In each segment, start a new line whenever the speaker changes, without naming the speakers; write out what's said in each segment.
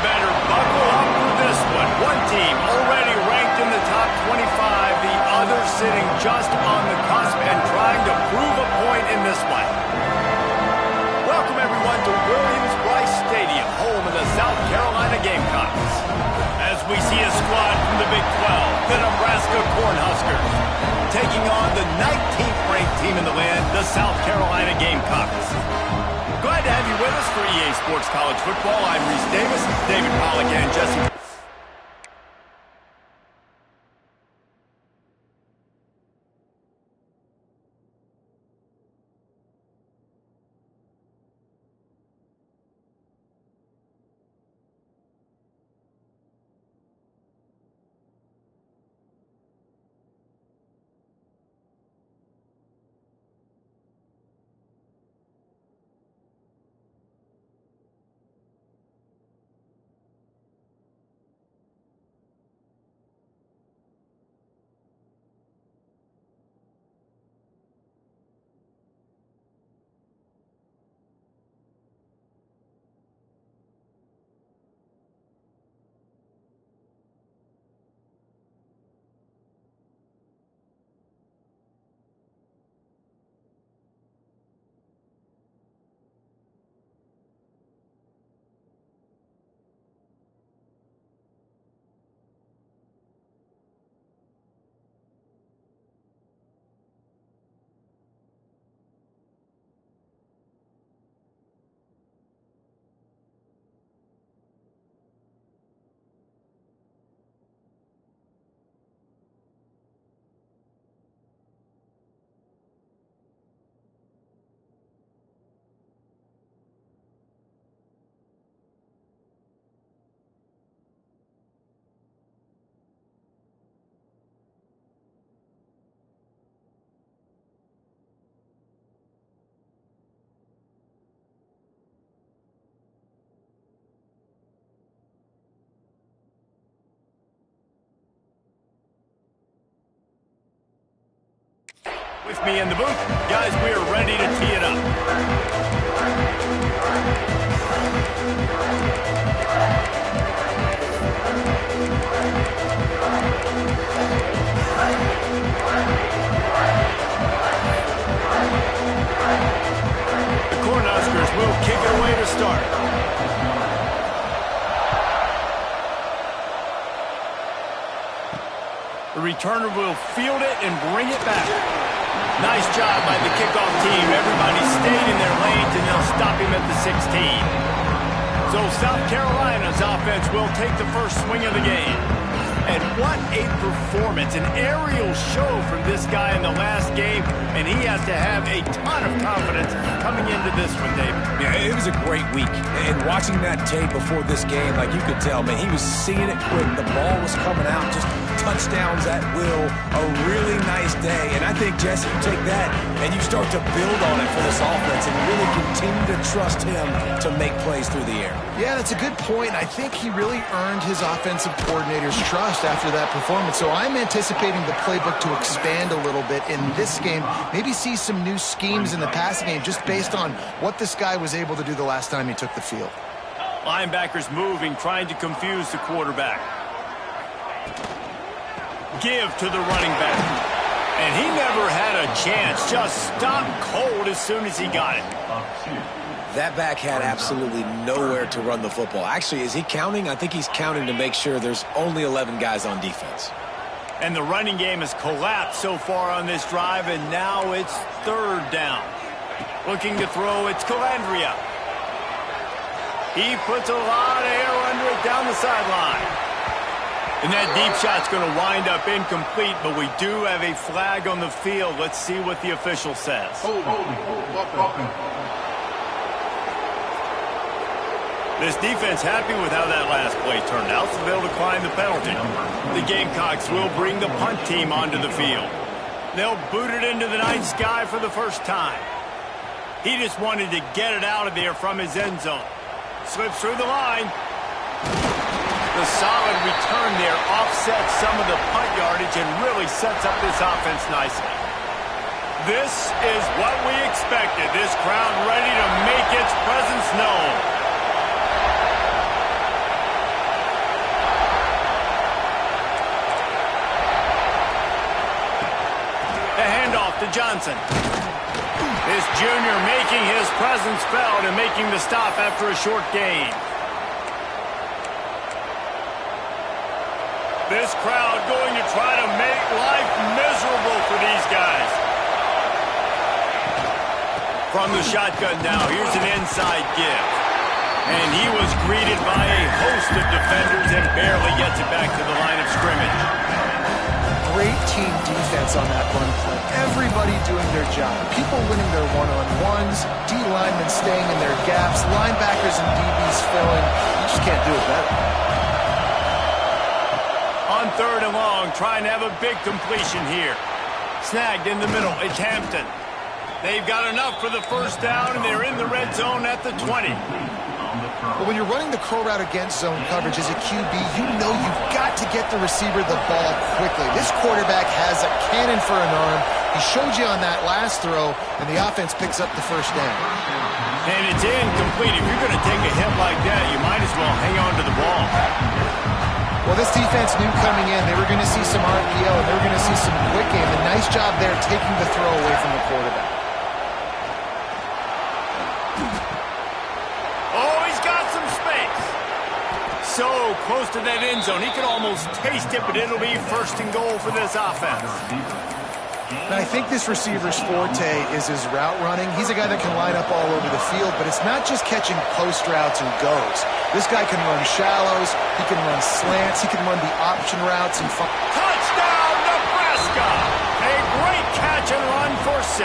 better buckle up for this one. One team already ranked in the top 25, the other sitting just on the cusp and trying to prove a point in this one. Welcome, everyone, to Williams-Brice Stadium, home of the South Carolina Gamecocks. As we see a squad from the Big 12, the Nebraska Cornhuskers, taking on the 19th-ranked team in the land, the South Carolina Gamecocks. Glad to have you with us for EA Sports College Football. I'm Reese Davis, David Pollack, and Jesse. With me in the booth, guys, we are ready to tee it up. The Cornhuskers will kick it away to start. The returner will field it and bring it back. Nice job by the kickoff team. Everybody stayed in their lanes, and they'll stop him at the 16. So South Carolina's offense will take the first swing of the game. And what a performance, an aerial show from this guy in the last game, and he has to have a ton of confidence coming into this one, David.
Yeah, it was a great week. And watching that tape before this game, like you could tell, man, he was seeing it quick. The ball was coming out, just touchdowns at will. A really nice day. And I think, Jesse, you take that and you start to build on it for this offense and really continue to trust him to make plays through the air.
Yeah, that's a good point. I think he really earned his offensive coordinator's trust after that performance. So I'm anticipating the playbook to expand a little bit in this game. Maybe see some new schemes in the passing game just based on what this guy was able to do the last time he took the field.
Linebackers moving, trying to confuse the quarterback. Give to the running back. And he never had a chance. Just stopped cold as soon as he got it.
That back had absolutely nowhere to run the football. Actually, is he counting? I think he's counting to make sure there's only 11 guys on defense.
And the running game has collapsed so far on this drive, and now it's third down. Looking to throw, it's Calandria. He puts a lot of air under it down the sideline. And that deep shot's going to wind up incomplete, but we do have a flag on the field. Let's see what the official says. This defense happy with how that last play turned out, so they'll decline the penalty. The Gamecocks will bring the punt team onto the field. They'll boot it into the night sky for the first time. He just wanted to get it out of there from his end zone. Slips through the line. The solid return there offsets some of the punt yardage and really sets up this offense nicely. This is what we expected. This crowd ready to make its presence known. Johnson. This junior making his presence felt and making the stop after a short gain. This crowd going to try to make life miserable for these guys. From the shotgun now, here's an inside give. And he was greeted by a host of defenders and barely gets it back to the line of scrimmage.
Great team defense on that run play. Everybody doing their job. People winning their one-on-ones, D linemen staying in their gaps, linebackers and DBs filling. You just can't do it better.
On 3rd and long, trying to have a big completion here. Snagged in the middle. It's Hampton. They've got enough for the first down, and they're in the red zone at the 20.
But when you're running the curl route against zone coverage as a QB, you know you've got to get the receiver the ball quickly. This quarterback has a cannon for an arm. He showed you on that last throw, and the offense picks up the first down.
And it's incomplete. If you're going to take a hit like that, you might as well hang on to the ball.
Well, this defense knew coming in they were going to see some RPO, and they were going to see some quick game. A nice job there taking the throw away from the quarterback.
So close to that end zone. He could almost taste it, but it'll be 1st and goal for this offense.
And I think this receiver's forte is his route running. He's a guy that can line up all over the field, but it's not just catching post routes and goes. This guy can run shallows, he can run slants, he can run the option routes. And
touchdown, Nebraska! A great catch and run for 6.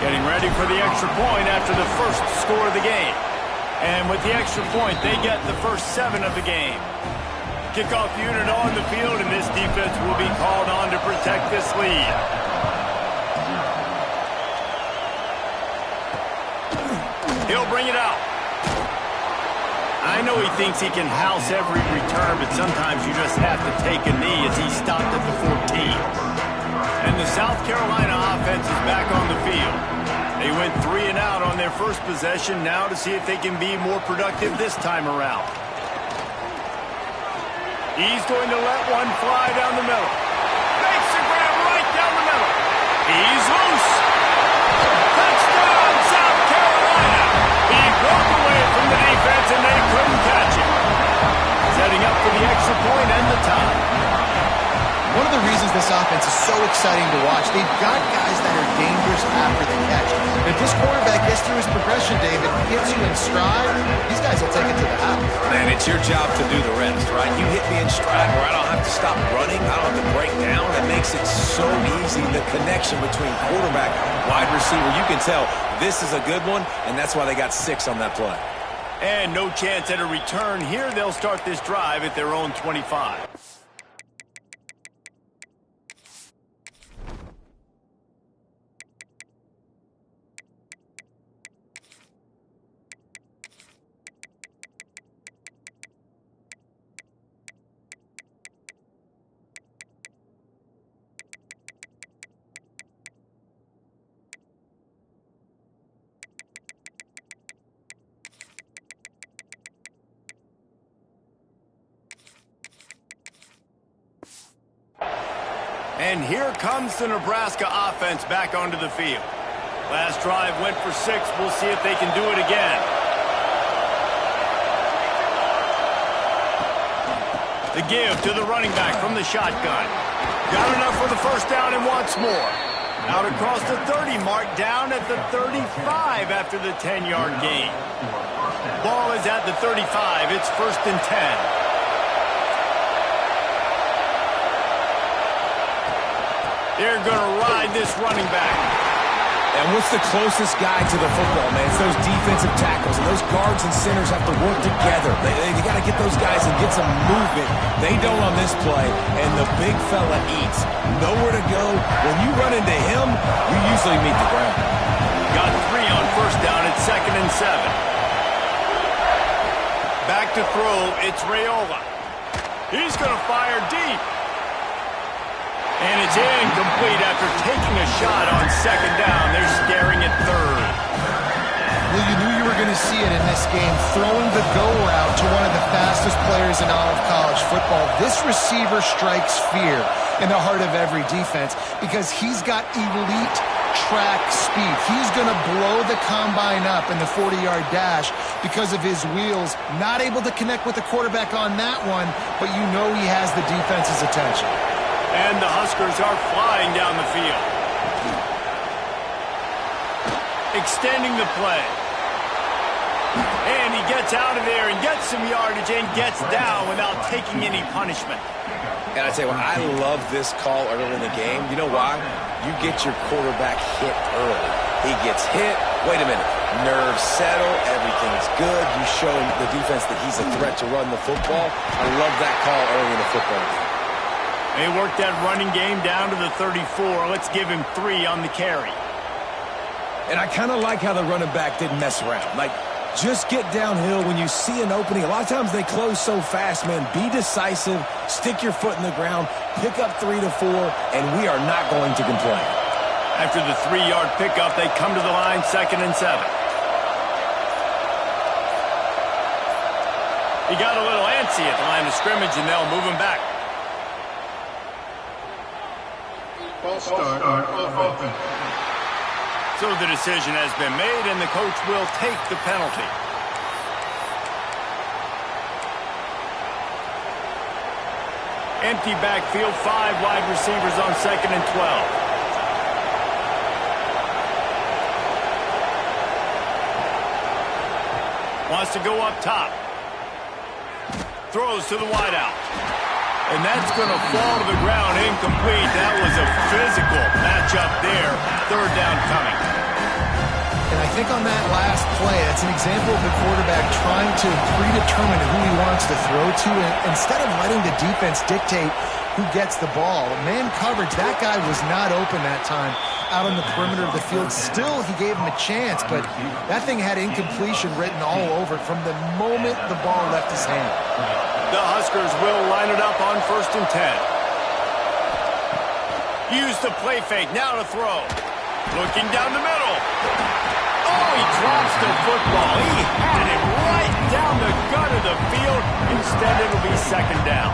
Getting ready for the extra point after the first score of the game. And with the extra point, they get the first 7 of the game. Kickoff unit on the field, and this defense will be called on to protect this lead. He'll bring it out. I know he thinks he can house every return, but sometimes you just have to take a knee as he stopped at the 14. And the South Carolina offense is back on the field. They went 3 and out on their first possession, now to see if they can be more productive this time around. He's going to let one fly down the middle. Makes the grab right down the middle. He's loose. Touchdown, South Carolina. He broke away from the defense and they couldn't catch him. Setting up for the extra point and the tie.
One of the reasons this offense is so exciting to watch, they've got guys that are dangerous after the catch. If this quarterback gets through his progression, David, gets you in stride, these guys will take it to the house.
Man, it's your job to do the rest, right? You hit me in stride where I don't have to stop running, I don't have to break down. It makes it so easy, the connection between quarterback and wide receiver. You can tell this is a good one, and that's why they got 6 on that play.
And no chance at a return here. They'll start this drive at their own 25. And here comes the Nebraska offense back onto the field. Last drive went for 6. We'll see if they can do it again. The give to the running back from the shotgun. Got enough for the first down and wants more. Out across the 30 mark, down at the 35 after the 10-yard gain. Ball is at the 35. It's 1st and 10. They're going to ride this running back.
And what's the closest guy to the football, man? It's those defensive tackles, and those guards and centers have to work together. They got to get those guys and get some movement. They don't on this play, and the big fella eats. Nowhere to go. When you run into him, you usually meet the ground.
Got 3 on first down at 2nd and 7. Back to throw, it's Raiola. He's going to fire deep. And it's incomplete after taking a shot on 2nd down. They're staring at 3rd.
Well, you knew you were going to see it in this game, throwing the go route to one of the fastest players in all of college football. This receiver strikes fear. in the heart of every defense because he's got elite track speed. He's going to blow the combine up in the 40-yard dash because of his wheels. Not able to connect with the quarterback on that one, but you know he has the defense's attention.
And the Huskers are flying down the field. Extending the play. And he gets out of there and gets some yardage and gets down without taking any punishment.
And I tell you what, I love this call early in the game. You know why? You get your quarterback hit early. He gets hit. Wait a minute. Nerves settle. Everything's good. You show the defense that he's a threat to run the football. I love that call early in the football game.
They work that running game down to the 34. Let's give him 3 on the carry.
And I kind of like how the running back didn't mess around. Like, just get downhill when you see an opening. A lot of times they close so fast, man. Be decisive, stick your foot in the ground, pick up 3 to 4, and we are not going to complain.
After the 3-yard pickup, they come to the line, 2nd and 7. He got a little antsy at the line of scrimmage, and they'll move him back.
False start on offense.
So the decision has been made, and the coach will take the penalty. Empty backfield, 5 wide receivers on 2nd and 12. Wants to go up top. Throws to the wideout. And that's going to fall to the ground incomplete. That was a physical matchup there. 3rd down coming.
And I think on that last play, that's an example of the quarterback trying to predetermine who he wants to throw to, and instead of letting the defense dictate who gets the ball. Man coverage, that guy was not open that time out on the perimeter of the field. Still, he gave him a chance, but that thing had incompletion written all over it from the moment the ball left his hand.
The Huskers will line it up on 1st and 10. Use the play fake, now to throw. Looking down the middle. Oh, he drops the football. He had it right down the gut of the field. Instead, it'll be 2nd down.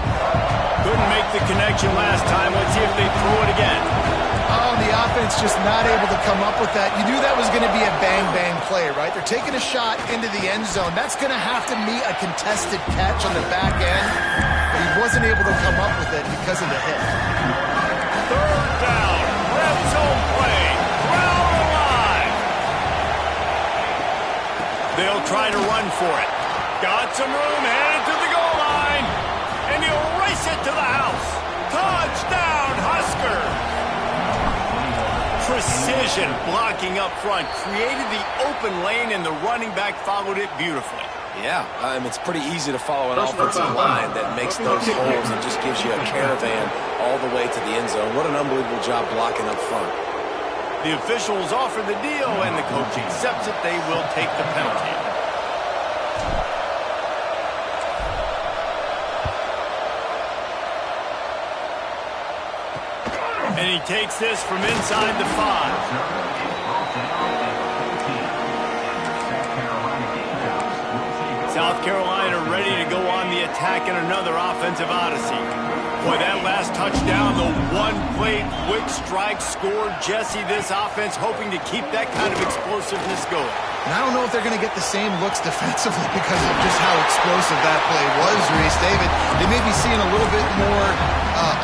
Couldn't make the connection last time. Let's see if they throw it again.
Oh, the offense just not able to come up with that. You knew that was going to be a bang-bang play, right? They're taking a shot into the end zone. That's going to have to meet a contested catch on the back end. But he wasn't able to come up with it because of the hit.
3rd down. Red zone play. Crowd alive. They'll try to run for it. Got some room, headed to the goal line. And he'll race it to the house. Touchdown, Husker. Precision blocking up front. Created the open lane, and the running back followed it beautifully.
Yeah, it's pretty easy to follow an offensive line that makes those holes and just gives you a caravan all the way to the end zone. What an unbelievable job blocking up front.
The officials offer the deal, and the coach accepts it. They will take the penalty. And he takes this from inside the 5. South Carolina ready to go on the attack in another offensive odyssey. Boy, that last touchdown, the one-play quick strike scored. Jesse, this offense hoping to keep that kind of explosiveness going.
And I don't know if they're going to get the same looks defensively because of just how explosive that play was, Reese. David, they may be seeing a little bit more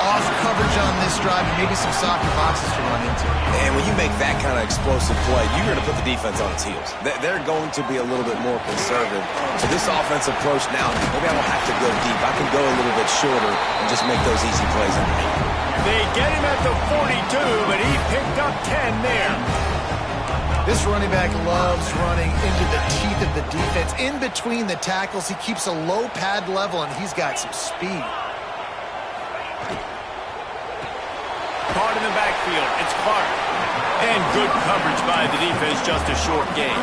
off coverage on this drive and maybe some softer boxes to run into.
And when you make that kind of explosive play, you're going to put the defense on its heels. They're going to be a little bit more conservative. So this offensive approach now, maybe I don't have to go deep. I can go a little bit shorter and just make those easy plays underneath.
They get him at the 42, but he picked up 10 there.
This running back loves running into the teeth of the defense. In between the tackles, he keeps a low pad level, and he's got some speed.
Caught in the backfield. It's Clark. And good coverage by the defense, just a short gain.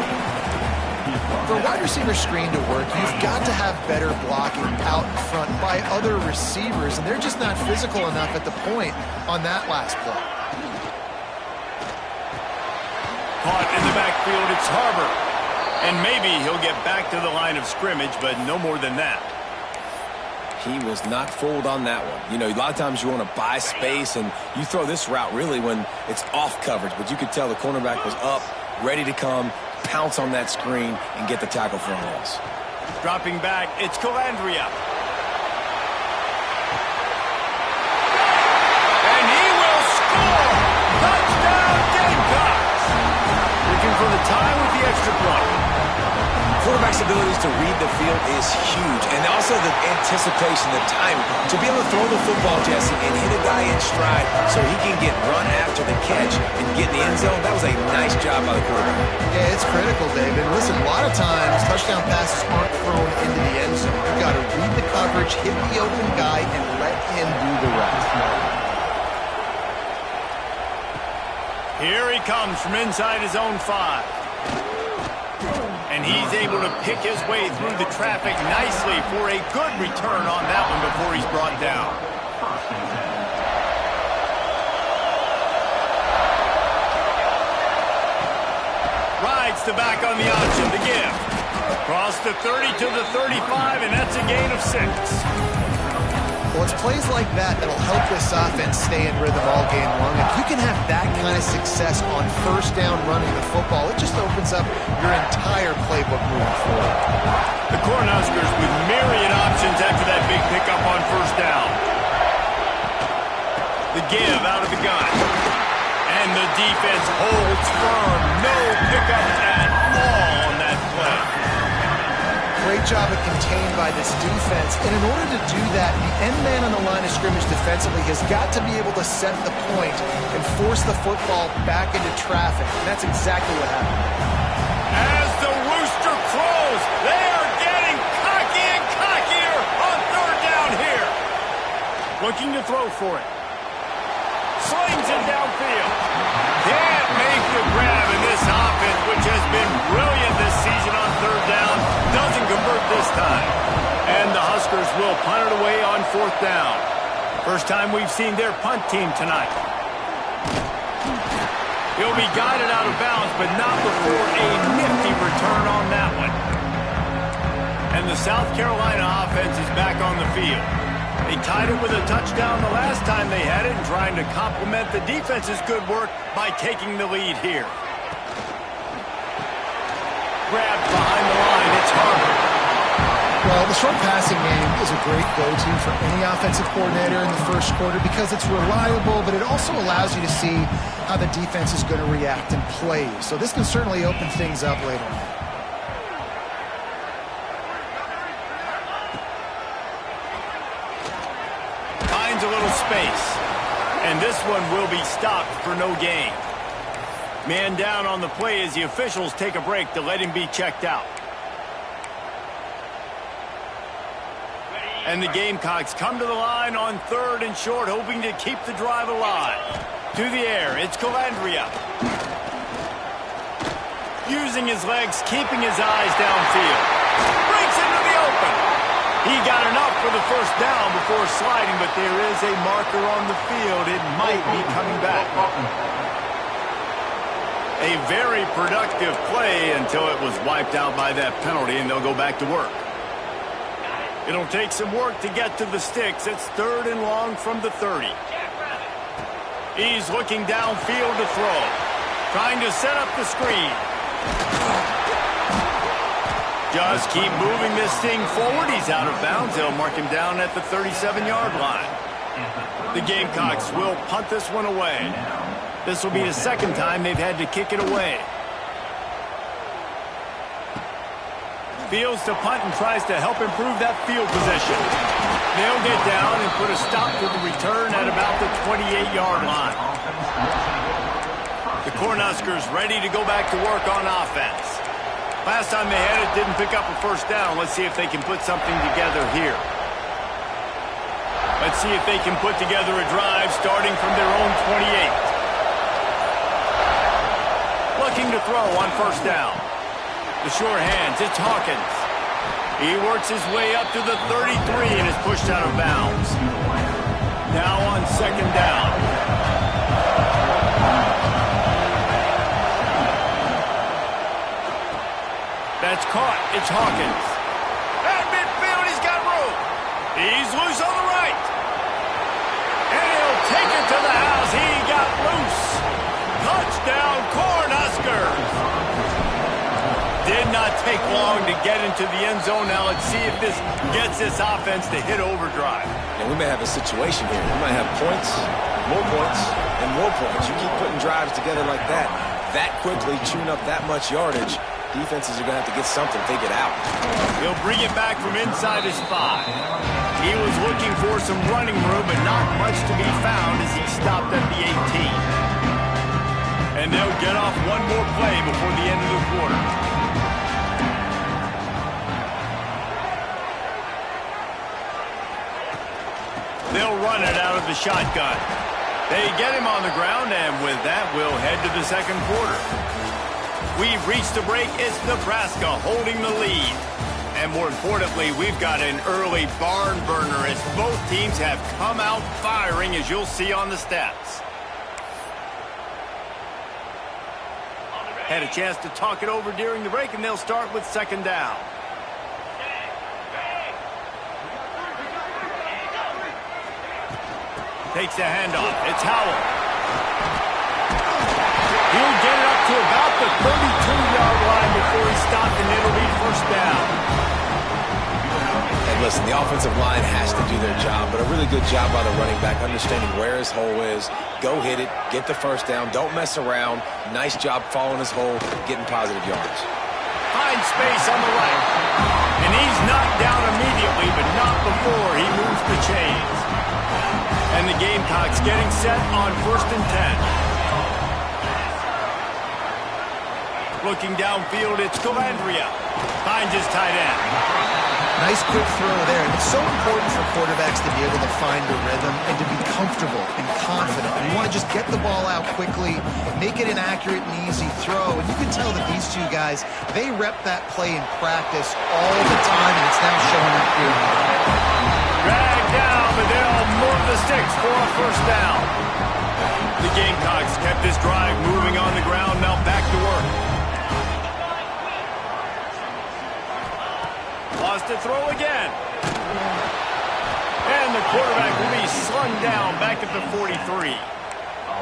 For a wide receiver screen to work, you've got to have better blocking out in front by other receivers, and they're just not physical enough at the point on that last play.
Caught in the backfield, it's Harbor. And maybe he'll get back to the line of scrimmage, but no more than that.
He was not fooled on that one. You know, a lot of times you want to buy space, and you throw this route really when it's off coverage. But you could tell the cornerback was up, ready to come, pounce on that screen, and get the tackle for a loss.
Dropping back, it's Calandria. And he will score! Touchdown, Gamecocks! Looking for the tie with the extra point.
Quarterback's abilities to read the field is huge, and also the anticipation, the timing. To be able to throw the football, Jesse, and hit a guy in stride so he can get run after the catch and get in the end zone, that was a nice job by the quarterback.
Yeah, it's critical, David. Listen, a lot of times touchdown passes aren't thrown into the end zone. You've got to read the coverage, hit the open guy, and let him do the rest.
Here he comes from inside his own 5. And he's able to pick his way through the traffic nicely for a good return on that one before he's brought down. Rides the back on the option to give. Across the 30 to the 35, and that's a gain of 6.
Well, it's plays like that that'll help this offense stay in rhythm all game long. If you can have that kind of success on first down running the football, it just opens up your entire playbook moving forward.
The Cornhuskers with myriad options after that big pickup on first down. The give out of the gun. And the defense holds firm. No pickups at all on that play.
Great job of contained by this defense. And in order to do that, the end man on the line of scrimmage defensively has got to be able to set the point and force the football back into traffic. And that's exactly what happened.
As the rooster crows, they are getting cocky and cockier on third down here. Looking to throw for it. Slings it downfield. Can't make the grab in this offense, which has been brilliant this season on third down. Doesn't convert this time. And the Huskers will punt it away on fourth down. First time we've seen their punt team tonight. He'll be guided out of bounds, but not before a nifty return on that one. And the South Carolina offense is back on the field. They tied it with a touchdown the last time they had it and trying to complement the defense's good work by taking the lead here. Grabbed behind the line, it's Harvard.
Well, the short passing game is a great go-to for any offensive coordinator in the first quarter because it's reliable, but it also allows you to see how the defense is going to react and play. So this can certainly open things up later on.
Finds a little space, and this one will be stopped for no gain. Man down on the play as the officials take a break to let him be checked out. And the Gamecocks come to the line on third and short, hoping to keep the drive alive. To the air, it's Calandria. Using his legs, keeping his eyes downfield. Breaks into the open. He got enough for the first down before sliding, but there is a marker on the field. It might be coming back. A very productive play until it was wiped out by that penalty, and they'll go back to work. It'll take some work to get to the sticks. It's third and long from the 30. He's looking downfield to throw. Trying to set up the screen. Just keep moving this thing forward. He's out of bounds. They'll mark him down at the 37-yard line. The Gamecocks will punt this one away. This will be the second time they've had to kick it away. Fields to punt and tries to help improve that field position. They'll get down and put a stop to the return at about the 28-yard line. The Cornhuskers ready to go back to work on offense. Last time they had it, didn't pick up a first down. Let's see if they can put something together here. Let's see if they can put together a drive starting from their own 28. Looking to throw on first down. The short hands, it's Hawkins. He works his way up to the 33 and is pushed out of bounds. Now on second down. That's caught. It's Hawkins. At midfield, he's got room. He's take long to get into the end zone. Now let's see if this gets this offense to hit overdrive.
And we may have a situation here. We might have points, and more points. You keep putting drives together like that quickly, chewing up that much yardage, defenses are going to have to get something figured out.
He'll bring it back from inside his 5. He was looking for some running room, but not much to be found as he stopped at the 18. And they'll get off one more play before the end of the quarter. They'll run it out of the shotgun. They get him on the ground, and with that, we'll head to the second quarter. We've reached the break. It's Nebraska holding the lead. And more importantly, we've got an early barn burner as both teams have come out firing, as you'll see on the stats. Had a chance to talk it over during the break, and they'll start with second down. Takes the handoff. It's Howell. He'll get it up to about the 32-yard line before he's stopped, and it'll be first down.
And listen, the offensive line has to do their job, but a really good job by the running back, understanding where his hole is. Go hit it, get the first down, don't mess around. Nice job following his hole, getting positive yards.
Finds space on the right. And he's knocked down immediately, but not before he moves the chains. And the Gamecocks getting set on 1st and 10. Looking downfield, it's Calandria. Finds his tight end.
Nice quick throw there. And it's so important for quarterbacks to be able to find a rhythm and to be comfortable and confident. You want to just get the ball out quickly, make it an accurate and easy throw. And you can tell that these two guys, they rep that play in practice all the time, and it's now showing up here.
Dragged down, but they'll move the sticks for a first down. The Gamecocks kept this drive moving on the ground, now back to work. Lost to throw again. And the quarterback will be slung down back at the 43.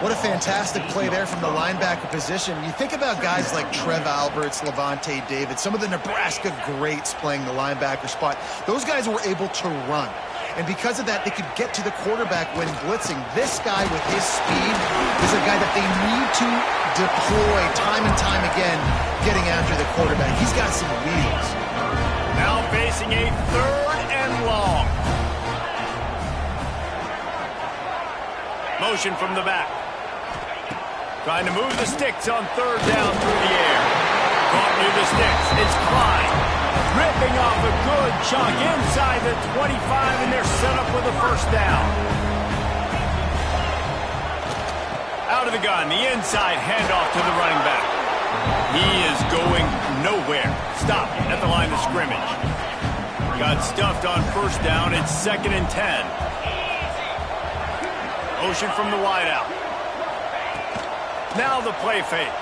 What a fantastic play there from the linebacker position. You think about guys like Trev Alberts, Levante David, some of the Nebraska greats playing the linebacker spot. Those guys were able to run. And because of that, they could get to the quarterback when blitzing. This guy with his speed is a guy that they need to deploy time and time again, getting after the quarterback. He's got some wheels.
Now facing a 3rd and long. Motion from the back. Trying to move the sticks on 3rd down through the air. Caught near the sticks. It's Klein. Ripping off a good chunk inside the 25, and they're set up with a first down. Out of the gun, the inside handoff to the running back. He is going nowhere. Stop at the line of scrimmage. Got stuffed on first down. It's 2nd and 10. Motion from the wideout. Now the play fake.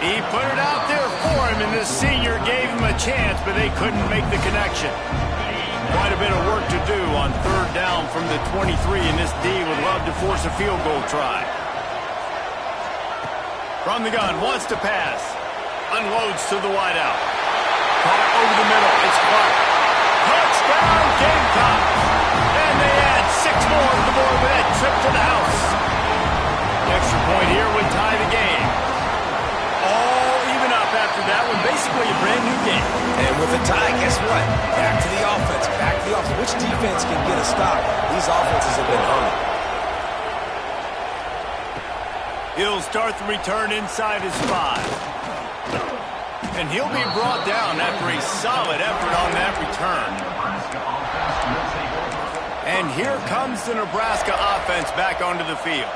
He put it out there for him, and the senior gave him a chance, but they couldn't make the connection. Quite a bit of work to do on 3rd down from the 23, and this D would love to force a field goal try. From the gun, wants to pass. Unloads to the wideout. Caught over the middle. It's Clark. Touchdown, Gamecocks! And they add 6 more to the board with that trip to the house. The extra point here would tie the game. All even up after that one. Basically a brand new game.
And with a tie, guess what? Back to the offense. Back to the offense. Which defense can get a stop? These offenses have been humming.
He'll start the return inside his 5. And he'll be brought down after a solid effort on that return. And here comes the Nebraska offense back onto the field.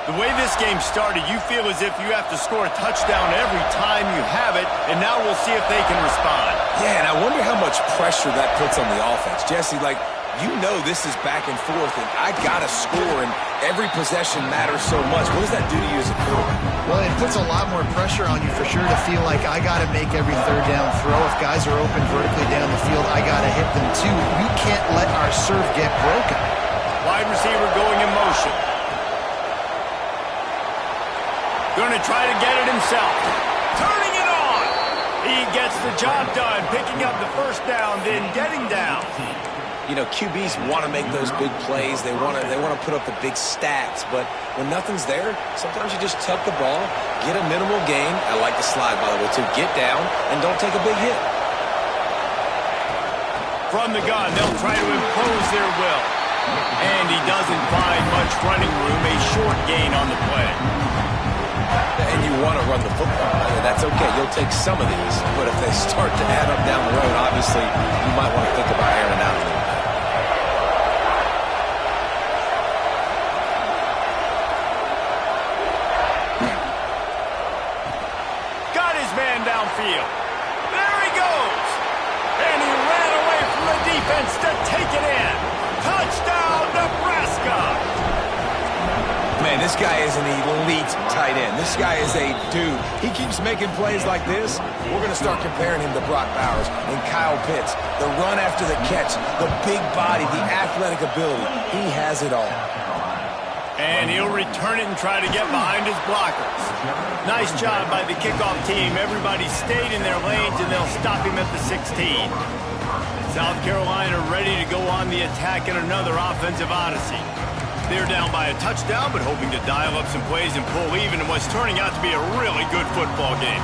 The way this game started, you feel as if you have to score a touchdown every time you have it, and now we'll see if they can respond.
Yeah, and I wonder how much pressure that puts on the offense. Jesse, like, you know this is back and forth, and I got to score, and every possession matters so much. What does that do to you as a quarterback?
Well, it puts a lot more pressure on you for sure to feel like I got to make every 3rd down throw. If guys are open vertically down the field, I got to hit them too. We can't let our serve get broken.
Wide receiver going in motion. Going to try to get it himself. Turning it on. He gets the job done, picking up the first down, then getting down.
You know, QBs want to make those big plays. They want to put up the big stats. But when nothing's there, sometimes you just tuck the ball, get a minimal gain. I like the slide, by the way, too. Get down and don't take a big hit.
From the gun, they'll try to impose their will. And he doesn't find much running room, a short gain on the play.
And you want to run the football. That's okay. You'll take some of these. But if they start to add up down the road, obviously, you might want to think about airing it out a little bit.
Got his man downfield. There he goes. And he ran away from the defense to take it in. Touchdown, Nebraska.
Man, this guy is an elite tight end. This guy is a dude. He keeps making plays like this. We're going to start comparing him to Brock Bowers and Kyle Pitts. The run after the catch, the big body, the athletic ability. He has it all.
And he'll return it and try to get behind his blockers. Nice job by the kickoff team. Everybody stayed in their lanes, and they'll stop him at the 16. South Carolina ready to go on the attack in another offensive odyssey. They're down by a touchdown, but hoping to dial up some plays and pull even in what's turning out to be a really good football game.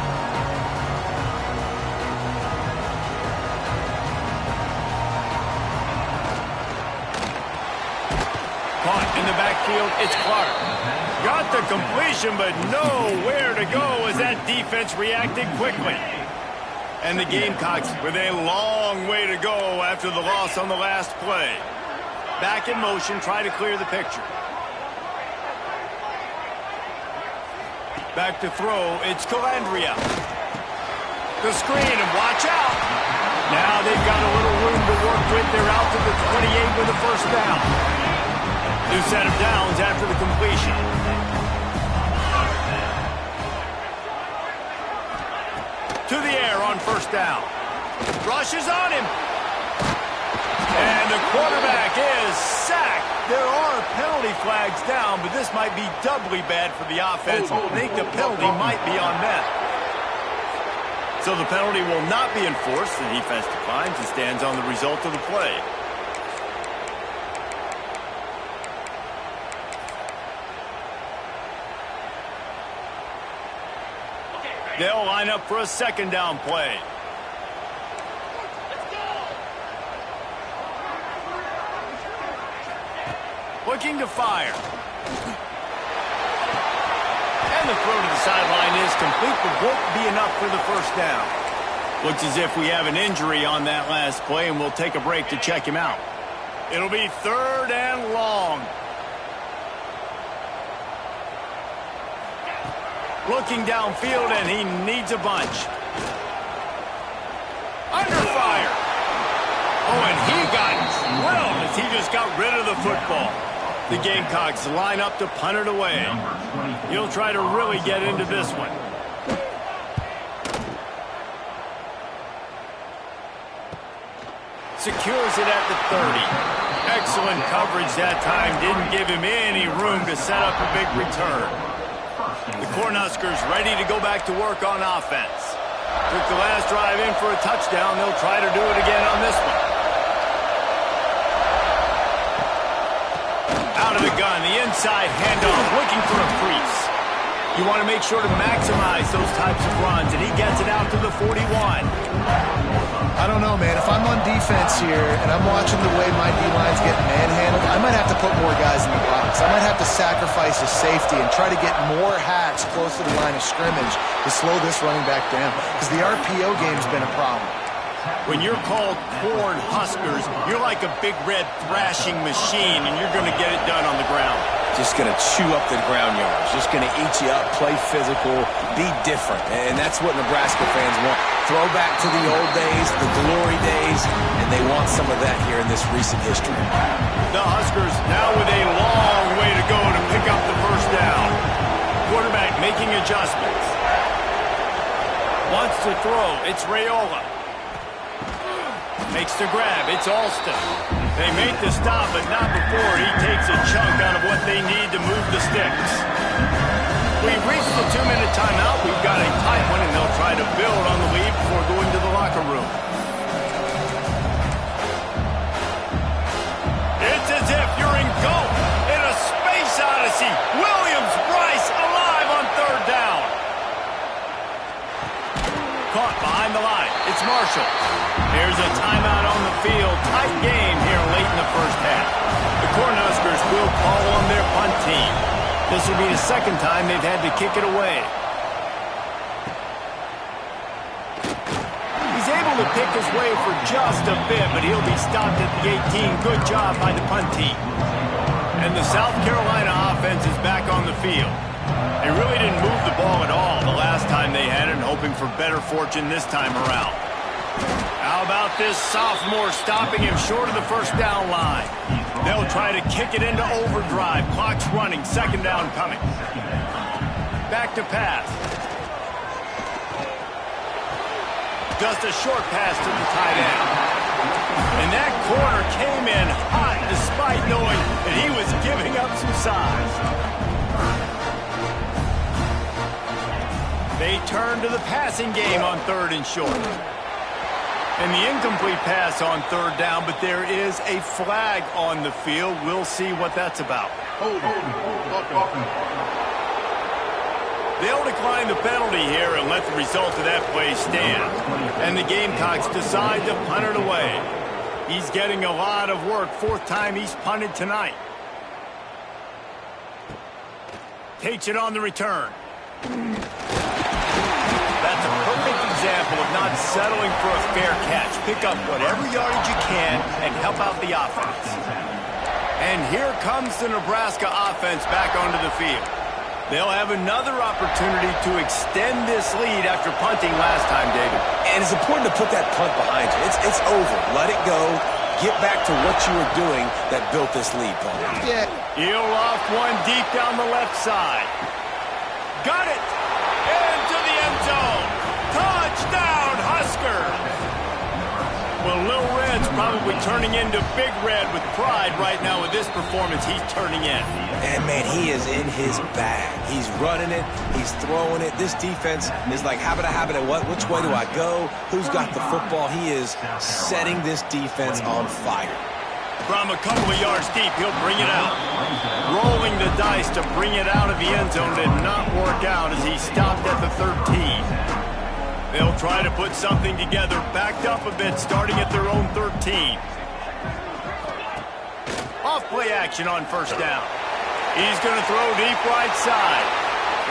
Caught in the backfield, it's Clark. Got the completion, but nowhere to go as that defense reacted quickly. And the Gamecocks with a long way to go after the loss on the last play. Back in motion, try to clear the picture. Back to throw, it's Calandria. The screen, and watch out. Now they've got a little room to work with. They're out to the 28 with a first down. New set of downs after the completion. To the air on first down. Rushes on him. And the quarterback is sacked. There are penalty flags down, but this might be doubly bad for the offense. I think the penalty might be on them. So the penalty will not be enforced. The defense declines and stands on the result of the play. They'll line up for a second down play. Looking to fire. And the throw to the sideline is complete, but won't be enough for the first down. Looks as if we have an injury on that last play, and we'll take a break to check him out. It'll be third and long. Looking downfield, and he needs a bunch. Under fire. Oh, and he got drilled as he just got rid of the football. The Gamecocks line up to punt it away. He'll try to really get into this one. Secures it at the 30. Excellent coverage that time. Didn't give him any room to set up a big return. The Cornhuskers ready to go back to work on offense. Took the last drive in for a touchdown. They'll try to do it again on this one. Out of the gun, the inside handoff, looking for a crease. You want to make sure to maximize those types of runs, and he gets it out to the 41.
I don't know, man. If I'm on defense here and I'm watching the way my D-line's getting manhandled, I might have to put more guys in the box. I might have to sacrifice a safety and try to get more hacks close to the line of scrimmage to slow this running back down, because the RPO game's been a problem.
When you're called Cornhuskers, you're like a big red thrashing machine, and you're going to get it done on the ground.
Just going to chew up the ground yards. Just going to eat you up, play physical, be different. And that's what Nebraska fans want. Throw back to the old days, the glory days, and they want some of that here in this recent history.
The Huskers now with a long way to go to pick up the first down. Quarterback making adjustments. Wants to throw. It's Raiola. Makes the grab. It's Alston. They make the stop, but not before he takes a chunk out of what they need to move the sticks. We've reached the 2-minute timeout. We've got a tight one, and they'll try to build on the lead before a timeout on the field. Tight game here late in the first half. The Cornhuskers will call on their punt team. This will be the second time they've had to kick it away. He's able to pick his way for just a bit, but he'll be stopped at the 18. Good job by the punt team. And the South Carolina offense is back on the field. They really didn't move the ball at all the last time they had it, and hoping for better fortune this time around. How about this sophomore stopping him short of the first down line? They'll try to kick it into overdrive. Clock's running. Second down coming. Back to pass. Just a short pass to the tight end. And that corner came in hot despite knowing that he was giving up some size. They turn to the passing game on 3rd and short. And the incomplete pass on 3rd down, but there is a flag on the field. We'll see what that's about. They'll decline the penalty here and let the result of that play stand. And the Gamecocks decide to punt it away. He's getting a lot of work. 4th time he's punted tonight. Takes it on the return. That's a perfect example of not settling for a fair catch. Pick up whatever yardage you can and help out the offense. And here comes the Nebraska offense back onto the field. They'll have another opportunity to extend this lead after punting last time, David.
And it's important to put that punt behind you. It's over. Let it go. Get back to what you were doing that built this lead, Paul.
Yeah. He'll off one deep down the left side. Got it. Into the end zone. Touchdown, Huskers. Well, Lil Red's probably turning into Big Red with pride right now with this performance he's turning in.
And, man, he is in his bag. He's running it. He's throwing it. This defense is like, habit, which way do I go? Who's got the football? He is setting this defense on fire.
From a couple of yards deep, he'll bring it out. Rolling the dice to bring it out of the end zone did not work out as he stopped at the 13. They'll try to put something together, backed up a bit, starting at their own 13. Off play action on 1st down. He's going to throw deep right side.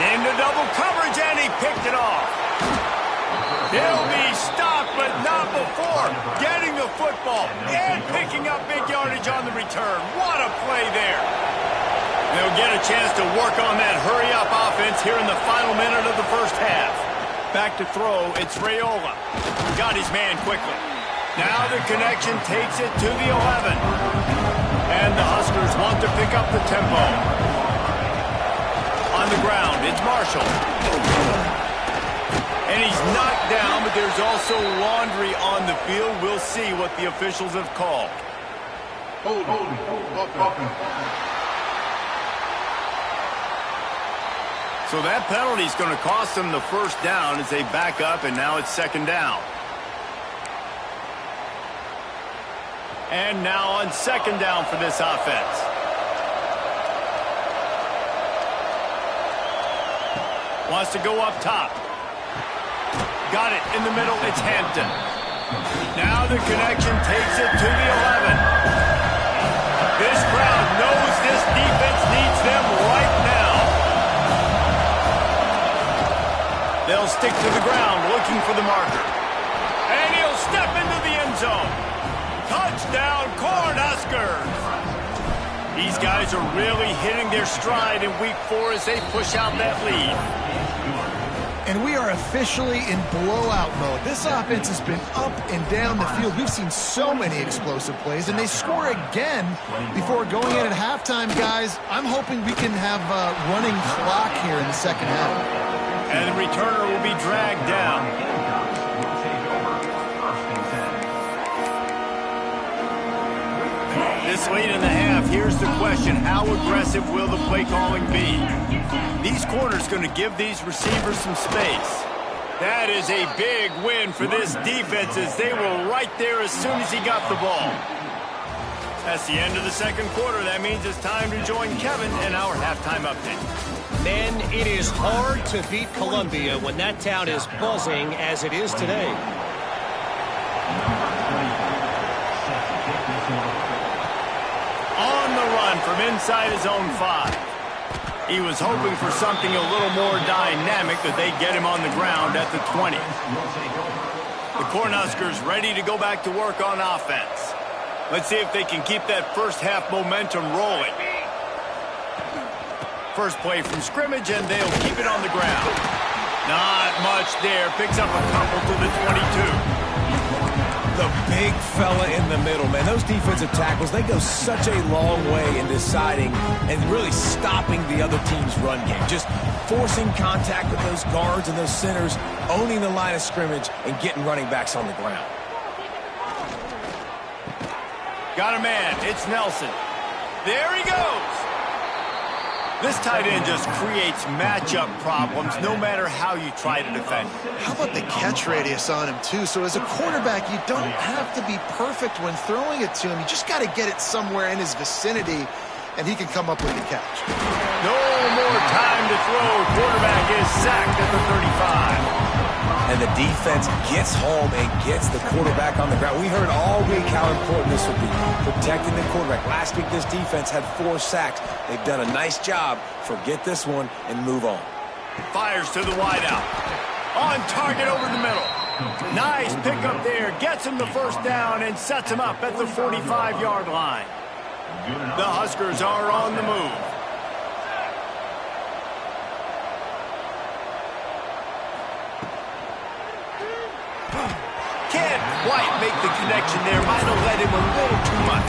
Into double coverage, and he picked it off. He'll be stopped, but not before getting the football and picking up big yardage on the return. What a play there. They'll get a chance to work on that hurry-up offense here in the final minute of the first half. Back to throw, it's Raiola. Got his man quickly. Now the connection takes it to the 11. And the Huskers want to pick up the tempo. On the ground, it's Marshall. And he's knocked down, but there's also laundry on the field. We'll see what the officials have called. So that penalty is going to cost them the 1st down as they back up, and now it's 2nd down. And now on 2nd down for this offense. Wants to go up top. Got it in the middle. It's Hampton. Now the connection takes it to the 11. This crowd knows this defense needs them right now. They'll stick to the ground looking for the marker. And he'll step into the end zone. Touchdown, Cornhuskers. These guys are really hitting their stride in week 4 as they push out that lead.
And we are officially in blowout mode. This offense has been up and down the field. We've seen so many explosive plays, and they score again before going in at halftime, guys. I'm hoping we can have a running clock here in the second half.
And the returner will be dragged down. This late in the half, here's the question. How aggressive will the play calling be? These corners going to give these receivers some space. That is a big win for this defense as they were right there as soon as he got the ball. That's the end of the second quarter. That means it's time to join Kevin in our halftime update.
Men, it is hard to beat Columbia when that town is buzzing as it is today.
from inside his own 5. He was hoping for something a little more dynamic, that they'd get him on the ground at the 20. The Cornhuskers ready to go back to work on offense. Let's see if they can keep that first half momentum rolling. First play from scrimmage, and they'll keep it on the ground. Not much there. Picks up a couple to the 22.
The big fella in the middle, man. Those defensive tackles, they go such a long way in deciding and really stopping the other team's run game. Just forcing contact with those guards and those centers, owning the line of scrimmage, and getting running backs on the ground.
Got a man. It's Nelson. There he goes. This tight end just creates matchup problems no matter how you try to defend.
How about the catch radius on him, too? So as a quarterback, you don't have to be perfect when throwing it to him. You just got to get it somewhere in his vicinity, and he can come up with the catch.
No more time to throw. Quarterback is sacked at the 35.
And the defense gets home and gets the quarterback on the ground. We heard all week how important this would be, protecting the quarterback. Last week, this defense had 4 sacks. They've done a nice job. Forget this one and move on.
Fires to the wideout. On target over the middle. Nice pickup there. Gets him the first down and sets him up at the 45-yard line. The Huskers are on the move. Can't quite make the connection there. Might have led him a little too much.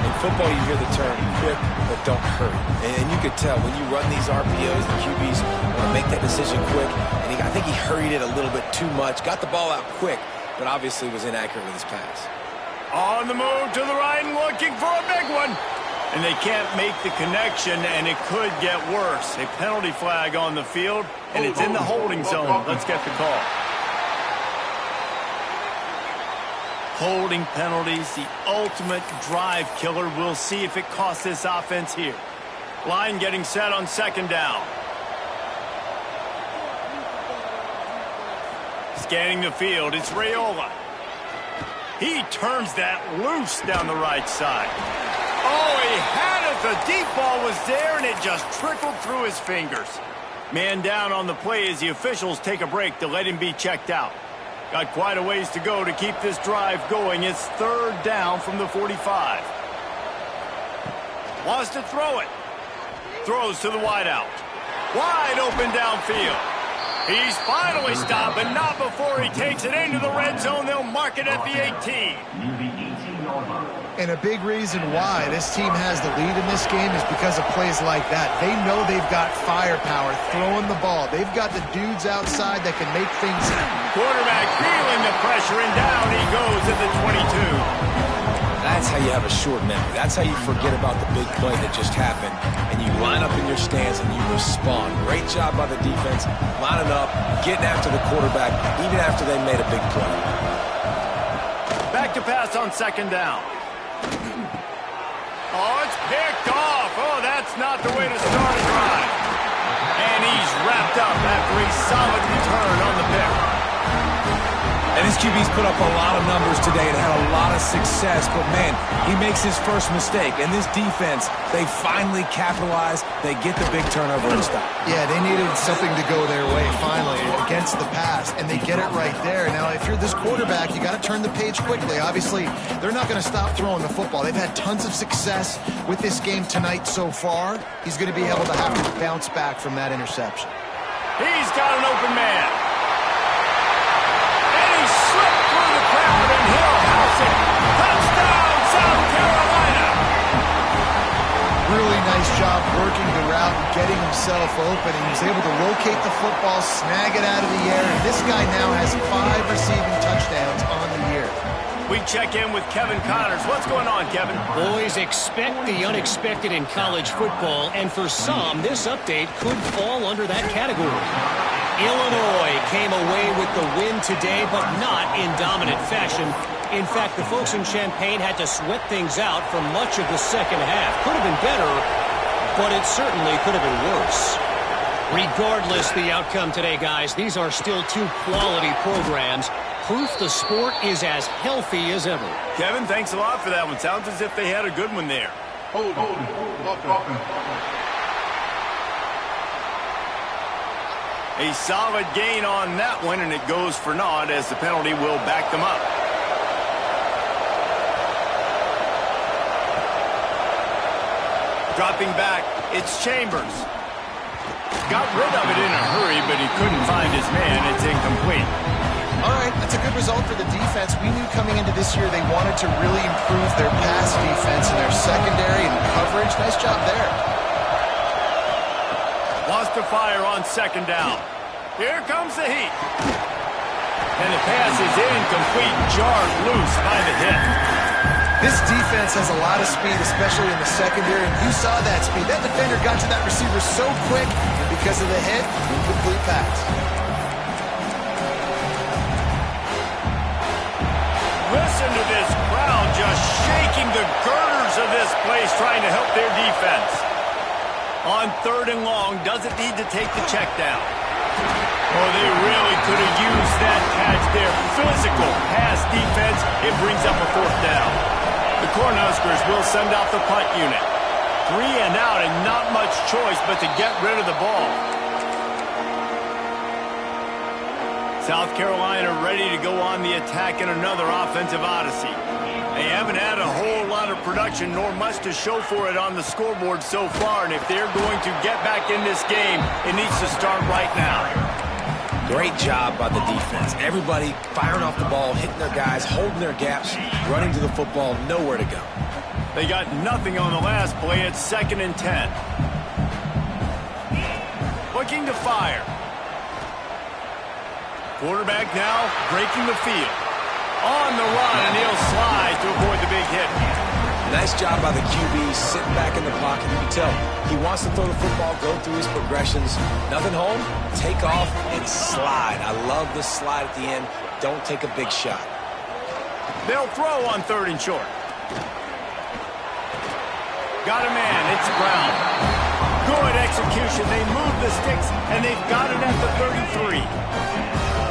In football, you hear the term quick, but don't hurry. And you could tell when you run these RPOs, the QBs want to make that decision quick. And I think he hurried it a little bit too much. Got the ball out quick, but obviously was inaccurate with his pass.
On the move to the right and looking for a big one. And they can't make the connection, and it could get worse. A penalty flag on the field, and it's in the holding zone. Let's get the call. Holding penalties, the ultimate drive killer. We'll see if it costs this offense here. Line getting set on second down. Scanning the field, it's Raiola. He turns that loose down the right side. Oh, he had it. The deep ball was there, and it just trickled through his fingers. Man down on the play as the officials take a break to let him be checked out. Got quite a ways to go to keep this drive going. It's third down from the 45. Wants to throw it. Throws to the wideout. Wide open downfield. He's finally stopped, but not before he takes it into the red zone. They'll mark it at the 18.
And a big reason why this team has the lead in this game is because of plays like that. They know they've got firepower throwing the ball. They've got the dudes outside that can make things happen.
Quarterback feeling the pressure, and down he goes at the 22.
That's how you have a short memory. That's how you forget about the big play that just happened, and you line up in your stance and you respond. Great job by the defense, lining up, getting after the quarterback, even after they made a big play.
Back to pass on second down. Oh, it's picked off. Oh, that's not the way to start a drive. And he's wrapped up after a solid return on the pick.
And his QB's put up a lot of numbers today and had a lot of success, but man, he makes his first mistake. And this defense, they finally capitalize. They get the big turnover and stop.
Yeah, they needed something to go their way finally against the pass, and they get it right there. Now, if you're this quarterback, you got to turn the page quickly. Obviously, they're not going to stop throwing the football. They've had tons of success with this game tonight so far. He's going to be able to have to bounce back from that interception.
He's got an open man. Slipped through the crowd, and he'll house it. Touchdown, South Carolina!
Really nice job working the route and getting himself open. He was able to locate the football, snag it out of the air, and this guy now has 5 receiving touchdowns on the year.
We check in with Kevin Connors. What's going on, Kevin?
Boys, expect the unexpected in college football, and for some, this update could fall under that category. Illinois came away with the win today, but not in dominant fashion. In fact, the folks in Champaign had to sweat things out for much of the second half. Could have been better, but it certainly could have been worse. Regardless the outcome today, guys, these are still 2 quality programs. Proof the sport is as healthy as ever.
Kevin, thanks a lot for that one. Sounds as if they had a good one there.
Hold. Offense.
A solid gain on that one, and it goes for naught as the penalty will back them up. Dropping back, it's Chambers. Got rid of it in a hurry, but he couldn't find his man. It's incomplete.
All right, that's a good result for the defense. We knew coming into this year they wanted to really improve their pass defense and their secondary and coverage. Nice job there.
Lost to fire on second down. Here comes the heat. And the pass is incomplete, jarred loose by the hit.
This defense has a lot of speed, especially in the secondary, and you saw that speed. That defender got to that receiver so quick, and because of the hit, incomplete pass.
Listen to this crowd just shaking the girders of this place, trying to help their defense. On third and long, doesn't need to take the check down. Oh, they really could have used that catch there. Physical pass defense. It brings up a fourth down. The Cornhuskers will send out the punt unit. 3 and out, and not much choice but to get rid of the ball. South Carolina ready to go on the attack in another offensive odyssey. They haven't had a whole lot of production, nor much to show for it on the scoreboard so far, and if they're going to get back in this game, it needs to start right now.
Great job by the defense. Everybody firing off the ball, hitting their guys, holding their gaps, running to the football, nowhere to go.
They got nothing on the last play. It's 2nd and 10. Looking to fire. Quarterback now breaking the field. On the run, and he'll slide to avoid the big hit.
Nice job by the QB, sitting back in the pocket. You can tell he wants to throw the football, go through his progressions. Nothing home, take off, and slide. I love the slide at the end. Don't take a big shot.
They'll throw on 3rd and short. Got a man. It's Brown. Good execution. They move the sticks, and they've got it at the 33.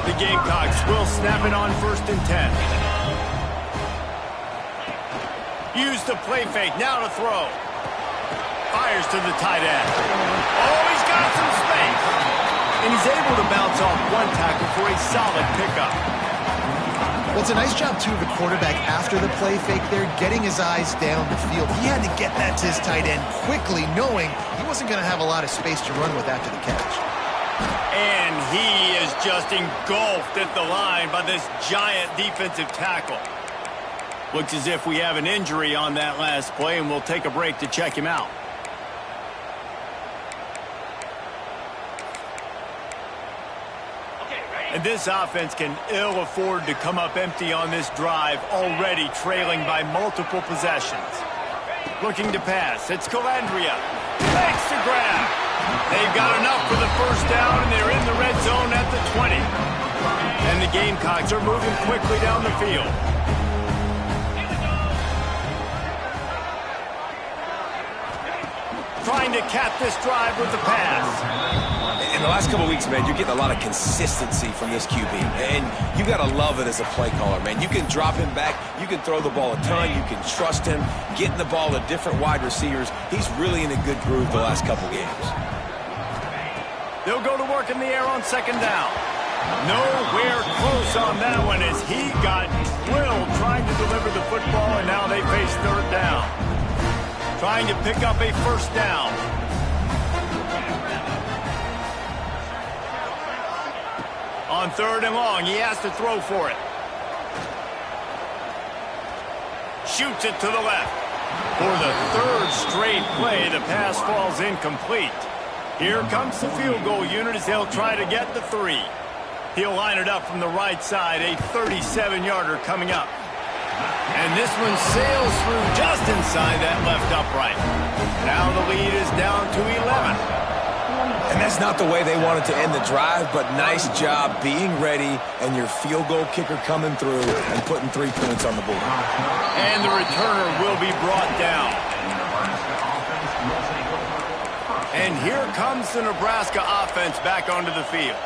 The Gamecocks will snap it on 1st and 10. Use the play fake. Now to throw. Fires to the tight end. Oh, he's got some space. And he's able to bounce off one tackle for a solid pickup.
Well, it's a nice job, too, of the quarterback after the play fake there, getting his eyes down the field. He had to get that to his tight end quickly, knowing he wasn't going to have a lot of space to run with after the catch.
And he is just engulfed at the line by this giant defensive tackle. Looks as if we have an injury on that last play, and we'll take a break to check him out. And this offense can ill afford to come up empty on this drive, already trailing by multiple possessions. Looking to pass. It's Calandria. Thanks to grab. They've got enough for the first down, and they're in the red zone at the 20. And the Gamecocks are moving quickly down the field. Trying to cap this drive with the pass.
In the last couple of weeks, man, you're getting a lot of consistency from this QB. And you got to love it as a play caller, man. You can drop him back. You can throw the ball a ton. You can trust him, getting the ball to different wide receivers. He's really in a good groove the last couple games.
They'll go to work in the air on 2nd down. Nowhere close on that one as he got drilled trying to deliver the football, and now they face 3rd down. Trying to pick up a first down. On 3rd and long, he has to throw for it. Shoots it to the left. For the 3rd straight play, the pass falls incomplete. Here comes the field goal unit as they'll try to get the 3. He'll line it up from the right side, a 37-yarder coming up. And this one sails through just inside that left upright. Now the lead is down to 11.
And that's not the way they wanted to end the drive, but nice job being ready and your field goal kicker coming through and putting 3 points on the board.
And the returner will be brought down. And here comes the Nebraska offense back onto the field.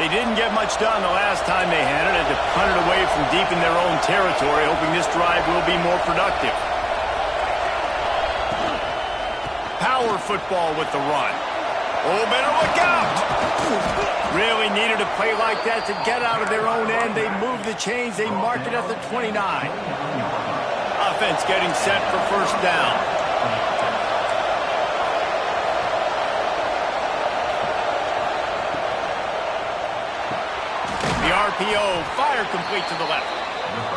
They didn't get much done the last time they had it. Had to punt it away from deep in their own territory, hoping this drive will be more productive. for football with the run. Oh, better look out! Really needed a play like that to get out of their own end. They move the chains. They mark it at the 29. Offense getting set for first down. The RPO, fire complete to the left.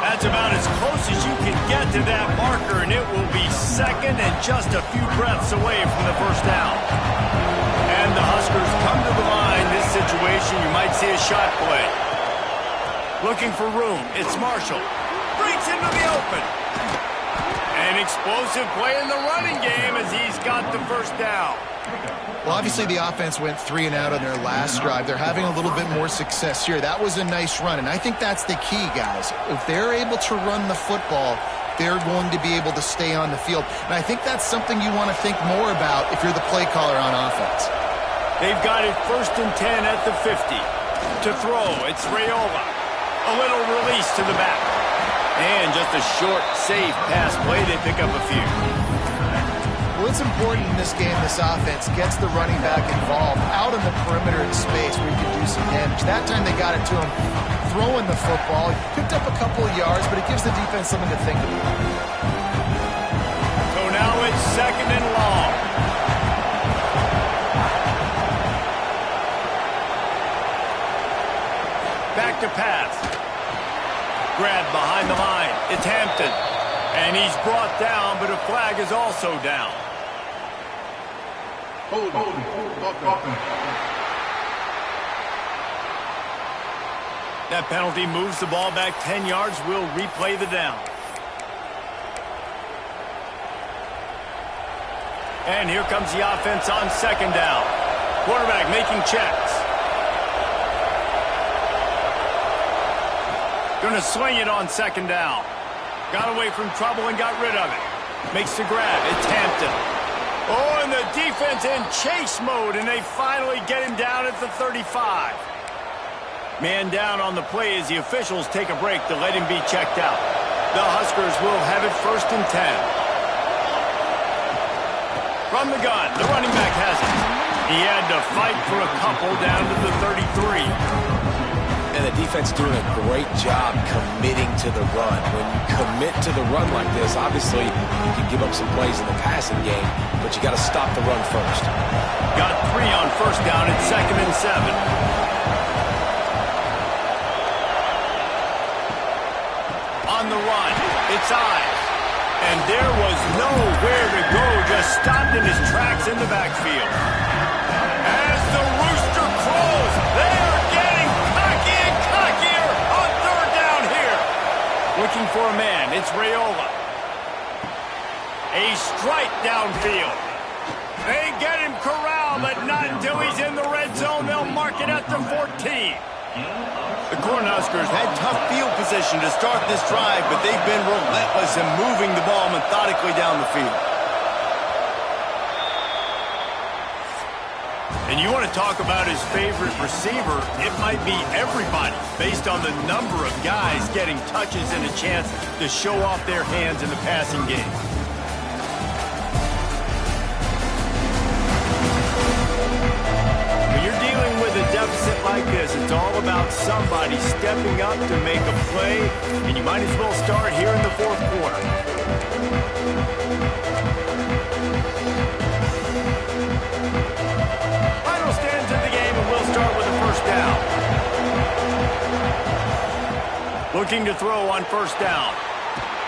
That's about as close as you can get to that marker, and it will be second and just a few breaths away from the first down. And the Huskers come to the line. This situation, you might see a shot play. Looking for room. It's Marshall. Breaks into the open. An explosive play in the running game as he's got the first down.
Well, obviously the offense went 3 and out on their last drive. They're having a little bit more success here. That was a nice run, and I think that's the key, guys. If they're able to run the football, they're going to be able to stay on the field. And I think that's something you want to think more about if you're the play caller on offense.
They've got it 1st and 10 at the 50. To throw, it's Raiola. A little release to the back. And just a short, safe pass play. They pick up a few.
Well, it's important in this game, this offense gets the running back involved out in the perimeter in space where you can do some damage. That time they got it to him throwing the football. He picked up a couple of yards, but it gives the defense something to think about.
So now it's 2nd and long. Back to pass. Grabbed behind the line. It's Hampton. And he's brought down, but a flag is also down.
Hold.
That penalty moves the ball back 10 yards. We'll replay the down. And here comes the offense on 2nd down. Quarterback making checks. Gonna swing it on 2nd down. Got away from trouble and got rid of it. Makes the grab. It's Hampton. Oh, and the defense in chase mode, and they finally get him down at the 35. Man down on the play as the officials take a break to let him be checked out. The Huskers will have it 1st and 10. From the gun, the running back has it. He had to fight for a couple down to the 33.
And the defense doing a great job committing to the run. When you commit to the run like this, obviously you can give up some plays in the passing game, but you got to stop the run first.
Got 3 on 1st down at 2nd and 7. On the run, it's Eyes. And there was nowhere to go, just stopped in his tracks in the backfield. As the rooster crows, they are getting cocky and cockier on 3rd down here. Looking for a man, it's Raiola. A strike downfield. They get him corralled, but not until he's in the red zone. They'll mark it at the 14. The Cornhuskers had tough field position to start this drive, but they've been relentless in moving the ball methodically down the field. And you want to talk about his favorite receiver, it might be everybody, based on the number of guys getting touches and a chance to show off their hands in the passing game. When you're dealing with a deficit like this, it's all about somebody stepping up to make a play, and you might as well start here in the 4th quarter. Final stands of the game, and we'll start with a 1st down. Looking to throw on 1st down.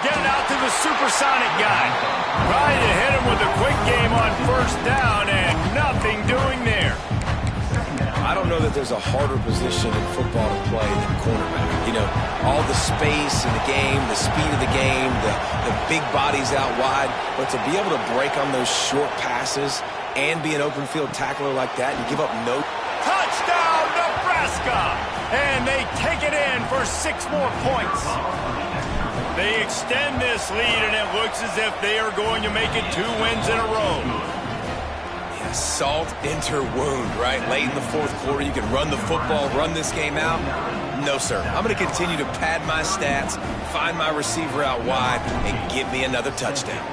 Get it out to the supersonic guy. Trying to hit him with a quick game on 1st down, and nothing doing there.
I don't know that there's a harder position in football to play than cornerback. You know, all the space in the game, the speed of the game, the big bodies out wide. But to be able to break on those short passes and be an open field tackler like that and give up no...
Touchdown, Nebraska! And they take it in for 6 more points. They extend this lead, and it looks as if they are going to make it 2 wins in a row.
Salt enter wound, right? Late in the 4th quarter, you can run the football, run this game out. No, sir. I'm going to continue to pad my stats, find my receiver out wide, and give me another touchdown.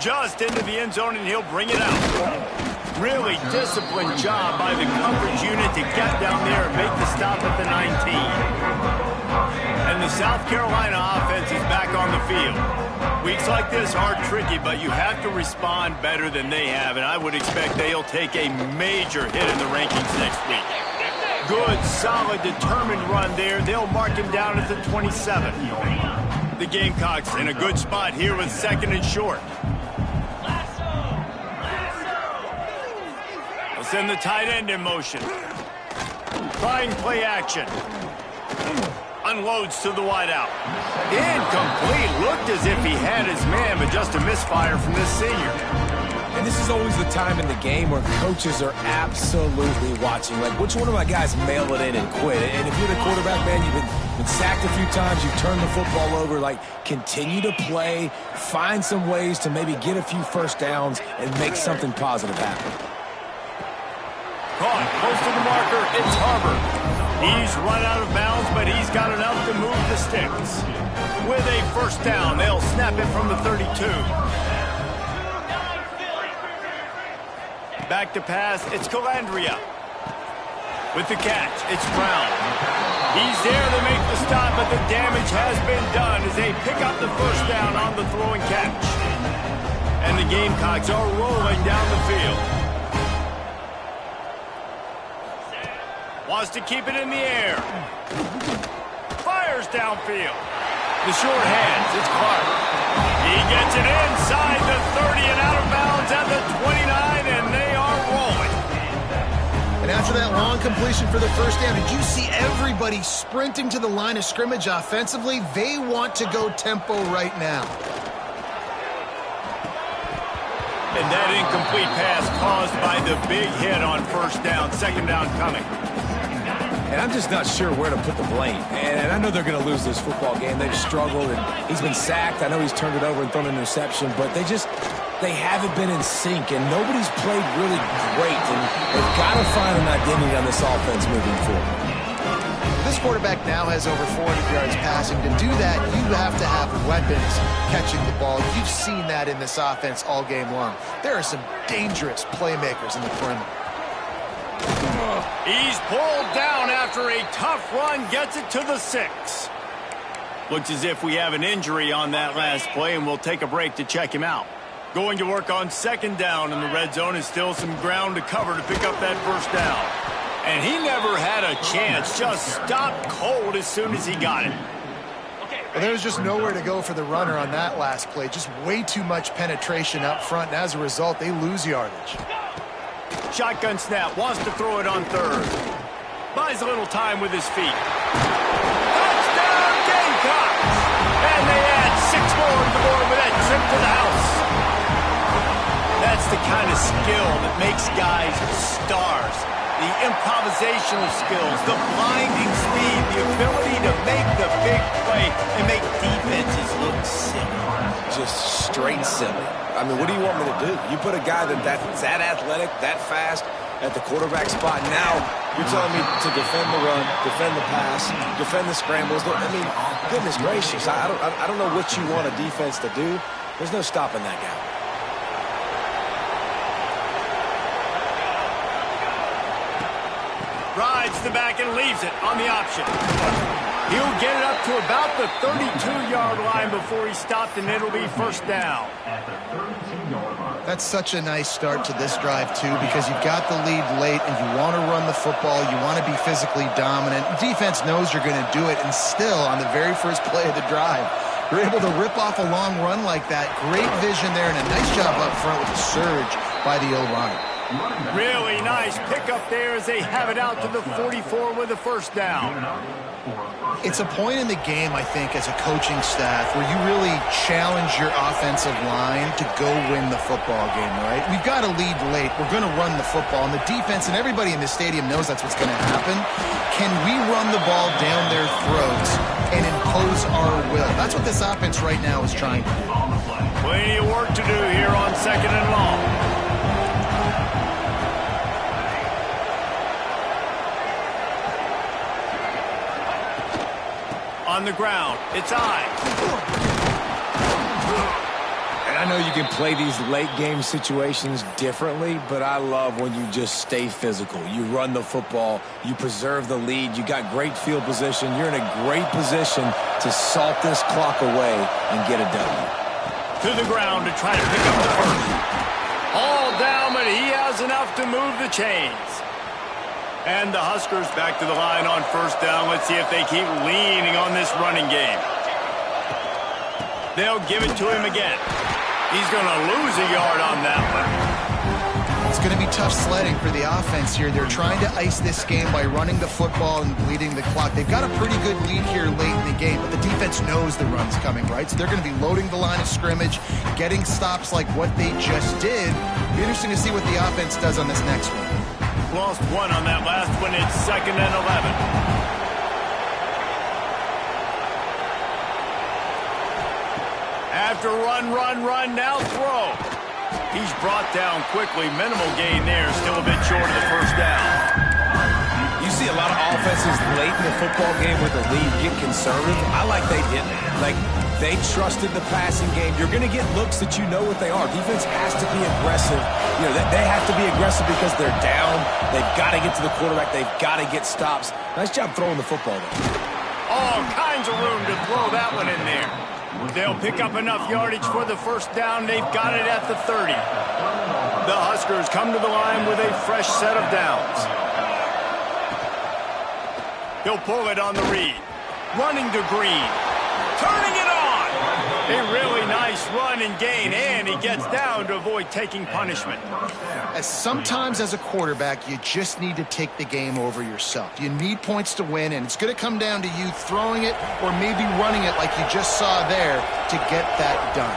Just into the end zone, and he'll bring it out. Really disciplined job by the coverage unit to get down there and make the stop at the 19. And the South Carolina offense is back on the field. Weeks like this are tricky, but you have to respond better than they have, and I would expect they'll take a major hit in the rankings next week. Good, solid, determined run there. They'll mark him down at the 27. The Gamecocks in a good spot here with 2nd and short. They'll send the tight end in motion. Trying play action. Unloads to the wideout. Incomplete. Looked as if he had his man, but just a misfire from this senior.
And this is always the time in the game where coaches are absolutely watching. Like, which one of my guys mail it in and quit? And if you're the quarterback, man, you've been sacked a few times, you've turned the football over. Like, continue to play, find some ways to maybe get a few first downs and make something positive happen.
Caught close to the marker. It's Harbor. He's run out of bounds, but he's got enough to move the sticks. With a first down, they'll snap it from the 32. Back to pass, it's Calandria. With the catch, it's Brown. He's there to make the stop, but the damage has been done as they pick up the first down on the throw and catch. And the Gamecocks are rolling down the field. Wants to keep it in the air. Fires downfield. The short hands, it's Clark. He gets it inside the 30 and out of bounds at the 29, and they are rolling.
And after that long completion for the first down, did you see everybody sprinting to the line of scrimmage offensively? They want to go tempo right now.
And that incomplete pass caused by the big hit on first down, 2nd down coming.
And I'm just not sure where to put the blame. And I know they're going to lose this football game. They've struggled, and he's been sacked. I know he's turned it over and thrown an interception, but they haven't been in sync, and nobody's played really great. And they've got to find an identity on this offense moving forward.
This quarterback now has over 400 yards passing. To do that, you have to have weapons catching the ball. You've seen that in this offense all game long. There are some dangerous playmakers in the perimeter.
He's pulled down after a tough run, gets it to the 6. Looks as if we have an injury on that last play, and we'll take a break to check him out. Going to work on 2nd down in the red zone, and still some ground to cover to pick up that first down. And he never had a chance, just stopped cold as soon as he got it.
Well, there was just nowhere to go for the runner on that last play. Just way too much penetration up front, and as a result, they lose yardage.
Shotgun snap, wants to throw it on 3rd. Buys a little time with his feet. Touchdown, Gamecocks! And they add 6 more to the board with that trip to the house. That's the kind of skill that makes guys stars. The improvisational skills, the blinding speed, the ability to make the big play and make defenses look silly.
Just straight silly. I mean, what do you want me to do? You put a guy that's that athletic, that fast at the quarterback spot. Now you're telling me to defend the run, defend the pass, defend the scrambles. I mean, goodness gracious, I don't know what you want a defense to do. There's no stopping that guy.
Rides the back and leaves it on the option. He'll get it up to about the 32-yard line before he stopped, and it'll be first down.
That's such a nice start to this drive, too, because you've got the lead late and you want to run the football. You want to be physically dominant. Defense knows you're going to do it, and still, on the very first play of the drive, you're able to rip off a long run like that. Great vision there, and a nice job up front with the surge by the O-line.
Really nice pickup there as they have it out to the 44 with a first down.
It's a point in the game, I think, as a coaching staff where you really challenge your offensive line to go win the football game, right? We've got to lead late. We're going to run the football, and the defense and everybody in the stadium knows that's what's going to happen. Can we run the ball down their throats and impose our will? That's what this offense right now is trying to do.
Plenty of work to do here on 2nd and long. On the ground, it's I.
And I know you can play these late game situations differently, but I love when you just stay physical. You run the football, you preserve the lead, you got great field position, you're in a great position to salt this clock away and get a W.
To the ground to try to pick up the first. All down, but he has enough to move the chains. And the Huskers back to the line on first down. Let's see if they keep leaning on this running game. They'll give it to him again. He's going to lose a yard on that one.
It's going to be tough sledding for the offense here. They're trying to ice this game by running the football and bleeding the clock. They've got a pretty good lead here late in the game, but the defense knows the run's coming, right? So they're going to be loading the line of scrimmage, getting stops like what they just did. It'll be interesting to see what the offense does on this next one.
Lost one on that last one. It's 2nd and 11. After run, now throw. He's brought down quickly. Minimal gain there. Still a bit short of the first down.
You see a lot of offenses late in the football game with the lead get conservative. I like they didn't. Like, they trusted the passing game. You're going to get looks that you know what they are. Defense has to be aggressive. You know, they have to be aggressive because they're down. They've got to get to the quarterback. They've got to get stops. Nice job throwing the football there.
All kinds of room to throw that one in there. They'll pick up enough yardage for the first down. They've got it at the 30. The Huskers come to the line with a fresh set of downs. He'll pull it on the read. Running to Green. Turning it on. A really nice run and gain, and he gets down to avoid taking punishment.
Sometimes as a quarterback, you just need to take the game over yourself. You need points to win, and it's going to come down to you throwing it or maybe running it like you just saw there to get that done.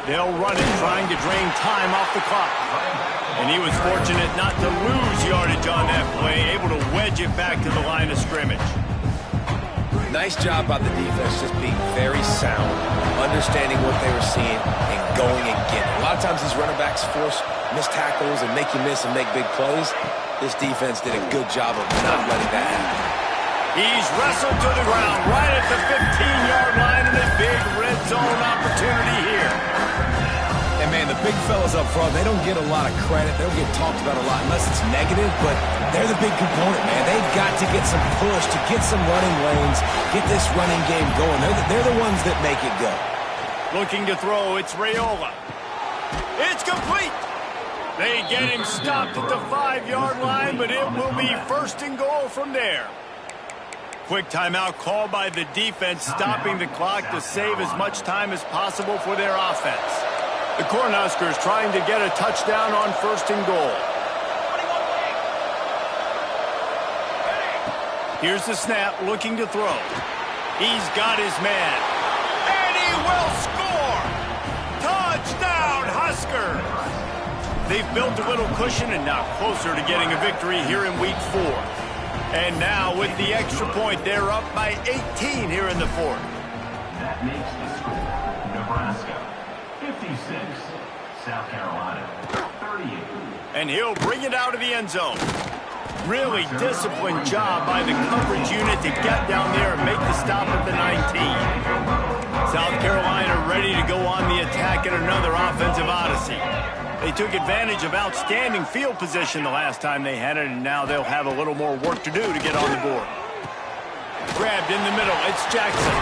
They'll run it, trying to drain time off the clock. And he was fortunate not to lose yardage on that play, able to wedge it back to the line of scrimmage.
Nice job by the defense, just being very sound, understanding what they were seeing, and going and getting it. A lot of times these running backs force missed tackles and make you miss and make big plays. This defense did a good job of not letting that happen.
He's wrestled to the ground right at the 15-yard line, and a big red zone opportunity here.
And, man, the big fellas up front, they don't get a lot of credit. They don't get talked about a lot unless it's negative, but they're the big component, man. They've got to get some push, to get some running lanes, get this running game going. They're the ones that make it go.
Looking to throw, it's Raiola. It's complete. They get him stopped at the 5-yard line, but it will be 1st and goal from there. Quick timeout called by the defense, stopping the clock to save as much time as possible for their offense. The Cornhuskers trying to get a touchdown on 1st and goal. Here's the snap, looking to throw. He's got his man. And he will score! Touchdown, Huskers! They've built a little cushion and now closer to getting a victory here in Week 4. And now with the extra point, they're up by 18 here in the 4th.
That makes the score Nebraska 56, South Carolina 38.
And he'll bring it out of the end zone. Really disciplined job by the coverage unit to get down there and make the stop at the 19. South Carolina ready to go on the attack in another offensive odyssey. They took advantage of outstanding field position the last time they had it, and now they'll have a little more work to do to get on the board. Grabbed in the middle, it's Jackson.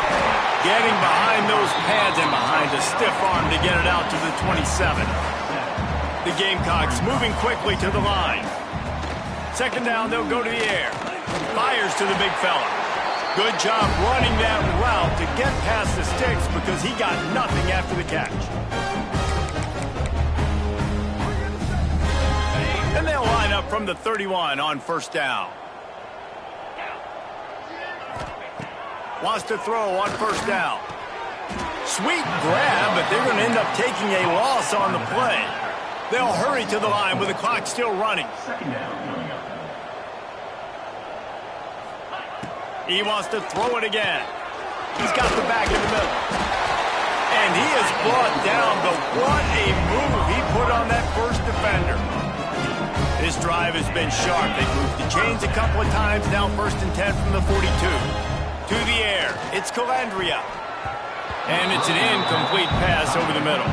Getting behind those pads and behind a stiff arm to get it out to the 27. The Gamecocks moving quickly to the line. 2nd down, they'll go to the air. Fires to the big fella. Good job running that route to get past the sticks because he got nothing after the catch. And they'll line up from the 31 on 1st down. Wants to throw on 1st down. Sweet grab, but they're going to end up taking a loss on the play. They'll hurry to the line with the clock still running.
2nd down.
He wants to throw it again. He's got the back in the middle. And he is brought down, but what a move he put on that first defender. This drive has been sharp. They moved the chains a couple of times, now 1st and 10 from the 42. To the air, it's Calandria. And it's an incomplete pass over the middle.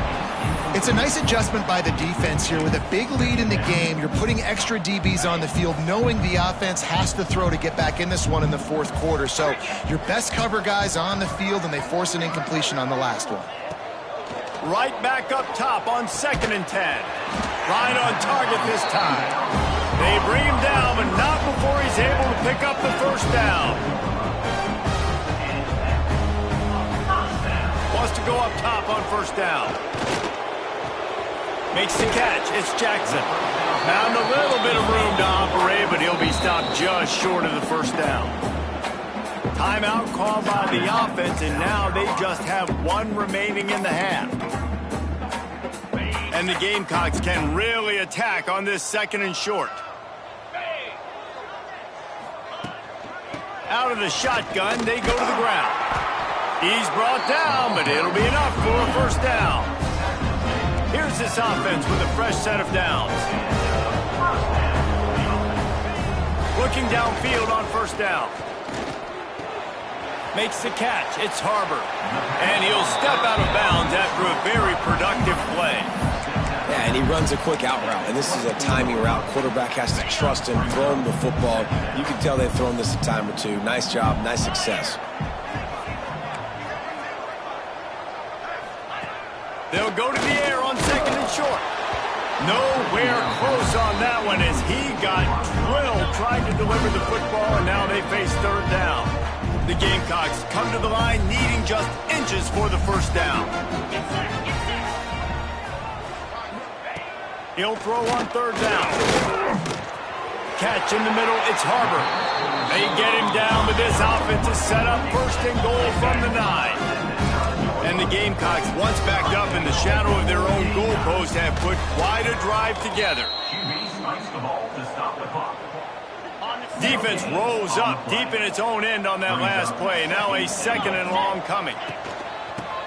It's a nice adjustment by the defense here. With a big lead in the game, you're putting extra DBs on the field, knowing the offense has to throw to get back in this one in the fourth quarter. So your best cover guys on the field, and they force an incompletion on the last one.
Right back up top on 2nd and 10. Right on target this time. They bring him down, but not before he's able to pick up the first down. Wants to go up top on first down. Makes the catch. It's Jackson. Found a little bit of room to operate, but he'll be stopped just short of the first down. Timeout called by the offense, and now they just have one remaining in the half. And the Gamecocks can really attack on this 2nd and short. Out of the shotgun, they go to the ground. He's brought down, but it'll be enough for a first down. Here's this offense with a fresh set of downs. Looking downfield on first down. Makes the catch. It's Harbor. And he'll step out of bounds after a very productive play.
Yeah, and he runs a quick out route, and this is a timing route. Quarterback has to trust him, throw him the football. You can tell they've thrown this a time or two. Nice job, nice success.
They'll go to the air on 2nd and short. Nowhere close on that one as he got drilled trying to deliver the football, and now they face 3rd down. The Gamecocks come to the line needing just inches for the first down. He'll throw on 3rd down. Catch in the middle, it's Harbor. They get him down, but this offense is set up 1st and goal from the 9. And the Gamecocks, once backed up in the shadow of their own goalpost, have put quite a drive together. Defense rolls up deep in its own end on that last play. Now a 2nd and long coming.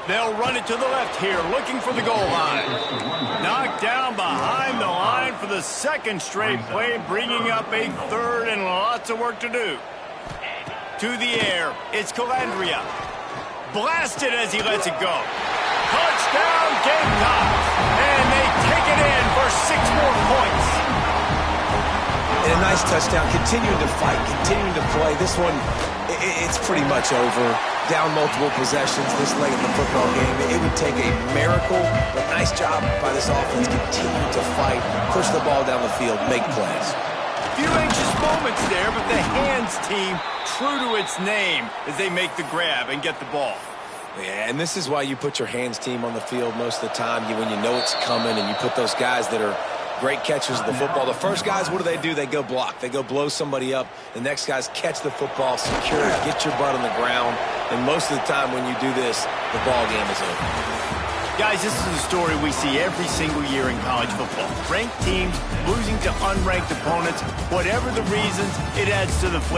They'll run it to the left here, looking for the goal line. Knocked down behind the line for the 2nd straight play, bringing up a 3rd and lots of work to do. To the air, it's Calandria. Blasted as he lets it go. Touchdown, Gamecocks! And they take it in for 6 more points.
And a nice touchdown, continuing to fight, continuing to play. This one, it's pretty much over. Down multiple possessions this late in the football game. It would take a miracle, but nice job by this offense. Continue to fight, push the ball down the field, make plays.
Few anxious moments there, but the hands team true to its name as they make the grab and get the ball.
Yeah, and this is why you put your hands team on the field most of the time. When you know it's coming, and you put those guys that are great catchers of the football. The first guys, what do? They go block. They go blow somebody up. The next guys catch the football, secure it, get your butt on the ground. And most of the time when you do this, the ball game is over.
Guys, this is a story we see every single year in college football. Ranked teams losing to unranked opponents. Whatever the reasons, it adds to the flavor.